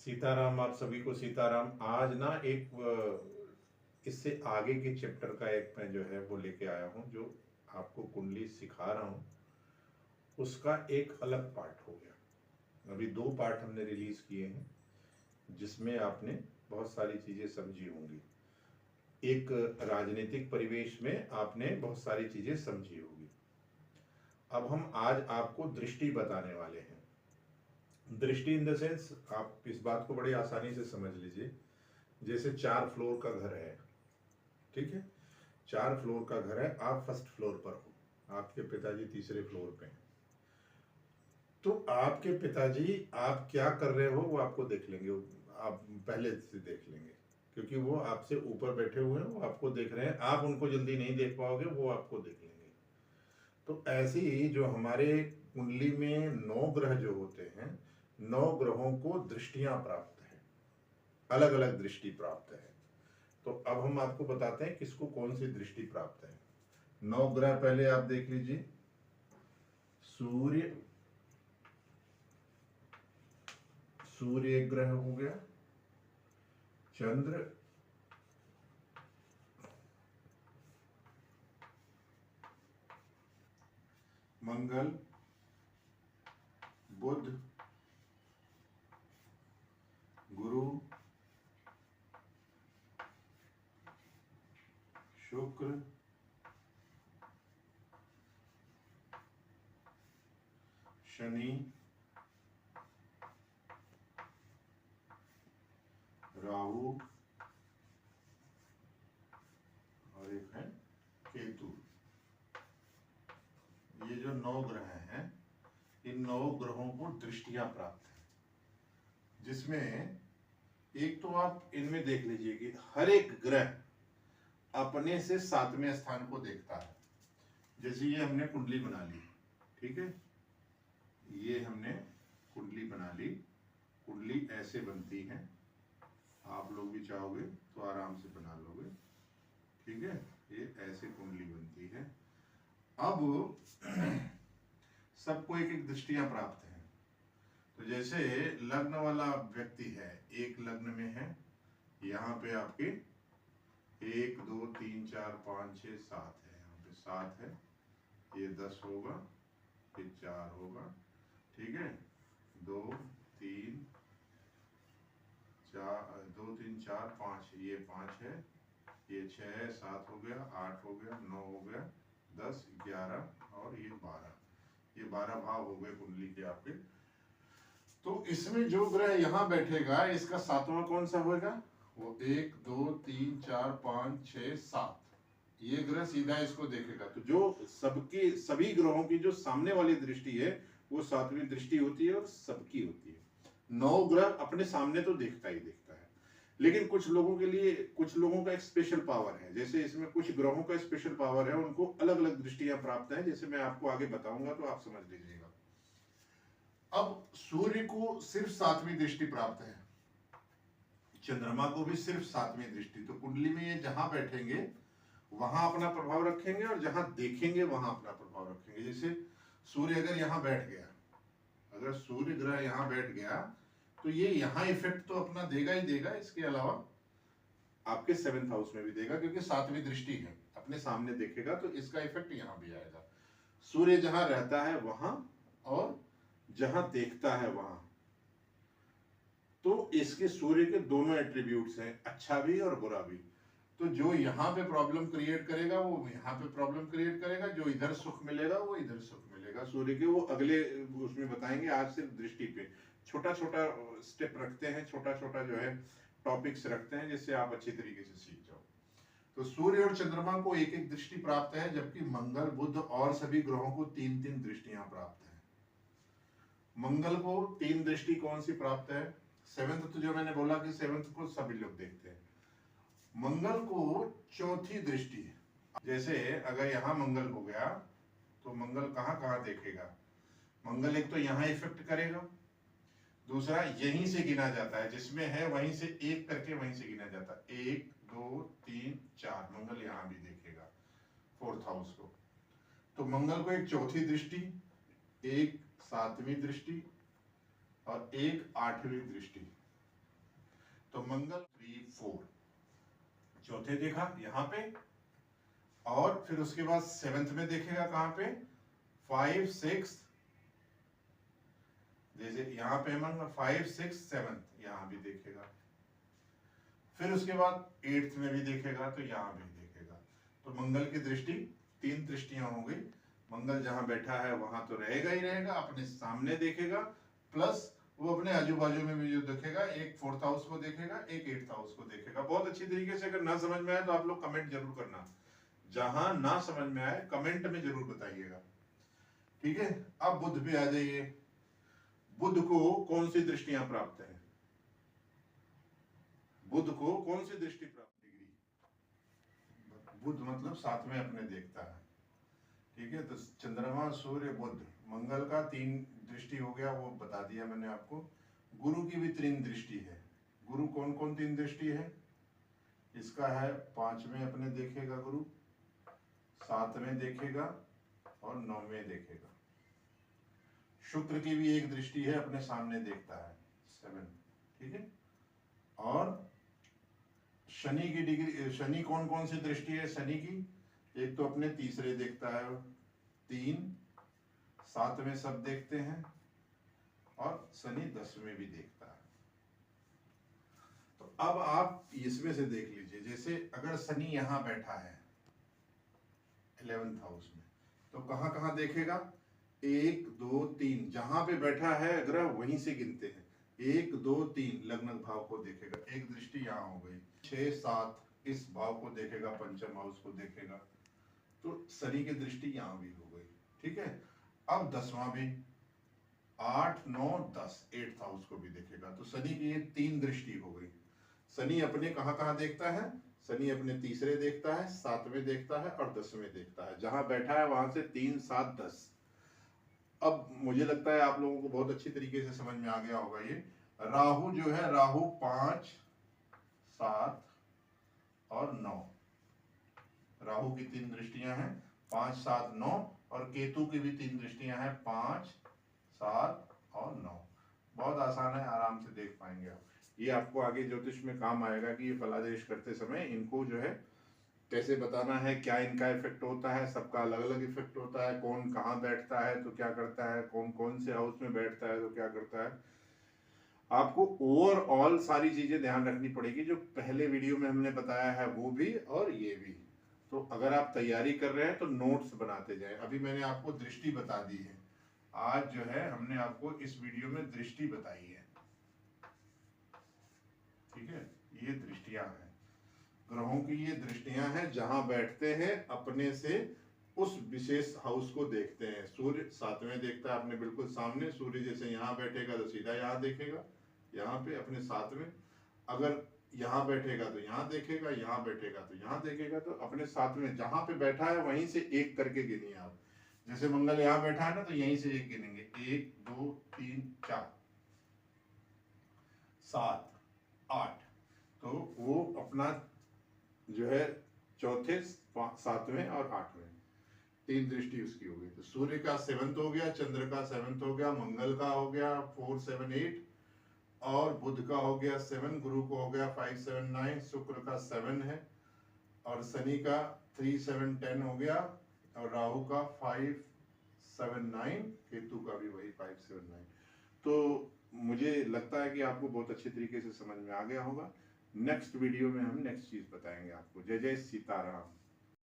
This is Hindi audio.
सीताराम, आप सभी को सीताराम। आज ना इससे आगे के चैप्टर का एक मैं जो है वो लेके आया हूँ, जो आपको कुंडली सिखा रहा हूँ उसका एक अलग पार्ट हो गया। अभी 2 पार्ट हमने रिलीज किए हैं जिसमें आपने बहुत सारी चीजें समझी होंगी। एक राजनीतिक परिवेश में आपने बहुत सारी चीजें समझी होगी। अब हम आज आपको दृष्टि बताने वाले हैं। दृष्टि इन द सेंस, आप इस बात को बड़ी आसानी से समझ लीजिए। जैसे 4 फ्लोर का घर है, ठीक है, 4 फ्लोर का घर है, आप फर्स्ट फ्लोर पर हो, आपके पिताजी तीसरे फ्लोर पे हैं। तो आपके पिताजी आप क्या कर रहे हो वो आपको देख लेंगे, आप पहले से देख लेंगे, क्योंकि वो आपसे ऊपर बैठे हुए हैं, वो आपको देख रहे हैं। आप उनको जल्दी नहीं देख पाओगे, वो आपको देख लेंगे। तो ऐसे ही जो हमारे कुंडली में 9 ग्रह जो होते हैं, 9 ग्रहों को दृष्टियां प्राप्त है, अलग अलग दृष्टि प्राप्त है। तो अब हम आपको बताते हैं किसको कौन सी दृष्टि प्राप्त है। 9 ग्रह पहले आप देख लीजिए। सूर्य, सूर्य एक ग्रह हो गया, चंद्र, मंगल, बुध, गुरु, शुक्र, शनि, राहु और एक है केतु। ये जो 9 ग्रह हैं, इन 9 ग्रहों को दृष्टियां प्राप्त है, जिसमें एक तो आप इनमें देख लीजिए कि हर एक ग्रह अपने से 7वें स्थान को देखता है। जैसे ये हमने कुंडली बना ली, ठीक है, ये हमने कुंडली बना ली। कुंडली ऐसे बनती है, आप लोग भी चाहोगे तो आराम से बना लोगे, ठीक है। ये ऐसे कुंडली बनती है। अब सबको एक एक दृष्टियां प्राप्त हैं। तो जैसे लग्न वाला व्यक्ति है, एक लग्न में है, यहाँ पे आपके 1 2 3 4 5 6 7 है, यहाँ पे 7 है, ये 10 होगा, ये 4 होगा, ठीक है। 2 3 4 2 3 4 5, ये 5 है, ये 6 है, 7 हो गया, 8 हो गया, 9 हो गया, 10 11 और ये 12, ये 12 भाव हो गए कुंडली के आपके। तो इसमें जो ग्रह यहाँ बैठेगा, इसका 7वां कौन सा होगा? वो 1 2 3 4 5 6 7, ये ग्रह सीधा इसको देखेगा। तो जो सबकी सभी ग्रहों की जो सामने वाली दृष्टि है वो 7वीं दृष्टि होती है और सबकी होती है। 9 ग्रह अपने सामने तो देखता ही देखता है, लेकिन कुछ लोगों के लिए, कुछ लोगों का एक स्पेशल पावर है। जैसे इसमें कुछ ग्रहों का स्पेशल पावर है, उनको अलग अलग दृष्टियां प्राप्त है, जैसे मैं आपको आगे बताऊंगा तो आप समझ लीजिएगा। अब सूर्य को सिर्फ 7वीं दृष्टि प्राप्त है, चंद्रमा को भी सिर्फ 7वीं दृष्टि। तो कुंडली में ये जहां बैठेंगे वहां अपना प्रभाव रखेंगे और जहां देखेंगे वहां अपना प्रभाव रखेंगे। जैसे सूर्य अगर यहाँ बैठ गया, अगर सूर्य ग्रह यहाँ बैठ गया तो ये यहाँ इफेक्ट तो अपना देगा ही देगा, इसके अलावा आपके 7th हाउस में भी देगा, क्योंकि 7वीं दृष्टि है, अपने सामने देखेगा तो इसका इफेक्ट यहाँ भी आएगा। सूर्य जहां रहता है वहां और जहां देखता है वहां, तो इसके सूर्य के दोनों एट्रीब्यूट्स हैं, अच्छा भी और बुरा भी। तो जो यहाँ पे प्रॉब्लम क्रिएट करेगा वो यहाँ पे प्रॉब्लम क्रिएट करेगा, जो इधर सुख मिलेगा वो इधर सुख मिलेगा सूर्य के। वो अगले उसमें बताएंगे, आज सिर्फ दृष्टि पे छोटा छोटा स्टेप रखते हैं, छोटा छोटा जो है टॉपिक्स रखते हैं, जिससे आप अच्छी तरीके से सीख जाओ। तो सूर्य और चंद्रमा को एक एक दृष्टि प्राप्त है, जबकि मंगल बुध और सभी ग्रहों को 3-3 दृष्टियां प्राप्त है। मंगल को 3 दृष्टि कौन सी प्राप्त है? 7th, तो जो मैंने बोला कि 7th को सभी लोग देखते हैं। मंगल को 4थी दृष्टि है। जैसे अगर यहाँ मंगल हो गया तो मंगल कहाँ कहाँ देखेगा? मंगल एक तो यहाँ इफेक्ट करेगा, दूसरा यहीं से गिना जाता है, जिसमें है वहीं से एक करके वहीं से गिना जाता है। 1 2 3 4, मंगल यहाँ भी देखेगा 4th हाउस को। तो मंगल को एक 4थी दृष्टि, एक 7वीं दृष्टि और एक 8वीं दृष्टि, तो मंगल 3 4 चौथे देखा यहाँ पे, और फिर उसके बाद 7th में देखेगा कहां पे 5 6, जैसे यहाँ पे मंगल 5 6 7 यहाँ भी देखेगा, फिर उसके बाद 8th में भी देखेगा तो यहाँ भी देखेगा। तो मंगल की दृष्टि 3 दृष्टियां हो गई। मंगल जहां बैठा है वहां तो रहेगा ही रहेगा, अपने सामने देखेगा, प्लस वो अपने आजू बाजू में भी जो देखेगा, एक 4th हाउस को देखेगा, एक 8th हाउस को देखेगा। बहुत अच्छी तरीके से, अगर ना समझ में आए तो आप लोग कमेंट जरूर करना, जहां ना समझ में आए कमेंट में जरूर बताइएगा, ठीक है। अब बुध पे आ जाइए। बुध को कौन सी दृष्टियां प्राप्त है? बुध को कौन सी दृष्टि प्राप्त? डिग्री। बुध मतलब 7वें अपने देखता है, ठीक है। तो चंद्रमा सूर्य बुध, मंगल का 3 दृष्टि हो गया, वो बता दिया मैंने आपको। गुरु की भी 3 दृष्टि है। गुरु कौन कौन 3 दृष्टि है? इसका है 5वें अपने देखेगा गुरु, 7वें देखेगा और 9वें देखेगा। शुक्र की भी एक दृष्टि है, अपने सामने देखता है 7, ठीक है। और शनि की डिग्री, शनि कौन कौन सी दृष्टि है शनि की? एक तो अपने तीसरे देखता है 3, 7वें सब देखते हैं, और शनि 10वें भी देखता है। तो अब आप इसमें से देख लीजिए, जैसे अगर शनि यहां बैठा है 11th हाउस में, तो कहां कहां देखेगा? 1 2 3, जहां पे बैठा है ग्रह वहीं से गिनते हैं। 1 2 3 लग्न भाव को देखेगा, एक दृष्टि यहाँ हो गई। 6 7 इस भाव को देखेगा, पंचम हाउस को देखेगा, तो शनि की दृष्टि यहाँ भी हो गई, ठीक है। अब 10वां भी, 8 9 10 8th हाउस को भी देखेगा, तो शनि की ये 3 दृष्टि हो गई। शनि अपने कहां कहां देखता है? शनि अपने तीसरे देखता है, 7वें देखता है और 10वें देखता है। जहां बैठा है वहां से 3 7 10। अब मुझे लगता है आप लोगों को बहुत अच्छी तरीके से समझ में आ गया होगा ये। राहु जो है, राहु 5 7 और 9, राहु की 3 दृष्टियां हैं, 5 7 9, और केतु की भी 3 दृष्टियां हैं, 5 7 और 9। बहुत आसान है, आराम से देख पाएंगे आप। ये आपको आगे ज्योतिष में काम आएगा कि ये फलादेश करते समय इनको जो है कैसे बताना है, क्या इनका इफेक्ट होता है। सबका अलग अलग इफेक्ट होता है, कौन कहाँ बैठता है तो क्या करता है, कौन कौन से हाउस में बैठता है तो क्या करता है। आपको ओवरऑल सारी चीजें ध्यान रखनी पड़ेगी, जो पहले वीडियो में हमने बताया है वो भी और ये भी। तो अगर आप तैयारी कर रहे हैं तो नोट्स बनाते जाएं। अभी मैंने आपको दृष्टि बता दी है, आज जो है हमने आपको इस वीडियो में दृष्टि बताई है, ठीक है। ये दृष्टियां हैं, ग्रहों की ये दृष्टियां हैं, जहां बैठते हैं अपने से उस विशेष हाउस को देखते हैं। सूर्य 7वें देखता है अपने बिल्कुल सामने, सूर्य जैसे यहाँ बैठेगा तो सीधा यहाँ देखेगा, यहाँ पे अपने 7वें। अगर यहाँ बैठेगा तो यहाँ देखेगा, यहाँ बैठेगा तो यहाँ देखेगा। तो अपने 7वें जहां पे बैठा है वहीं से एक करके गिनिए आप। जैसे मंगल यहाँ बैठा है ना, तो यहीं से एक गिनेंगे, 1 2 3 4 7 8। तो वो अपना जो है चौथे 7वें और 8वें 3 दृष्टि उसकी हो गई। तो सूर्य का 7th हो गया, चंद्र का 7th हो गया, मंगल का हो गया 4 7 8, और बुध का हो गया 7, गुरु को हो गया 5 7 9, शुक्र का 7 है, और शनि का 3 7 10 हो गया, और राहु का 5 7 9, केतु का भी वही 5 7 9। तो मुझे लगता है कि आपको बहुत अच्छे तरीके से समझ में आ गया होगा। नेक्स्ट वीडियो में हम नेक्स्ट चीज बताएंगे आपको। जय जय सीताराम।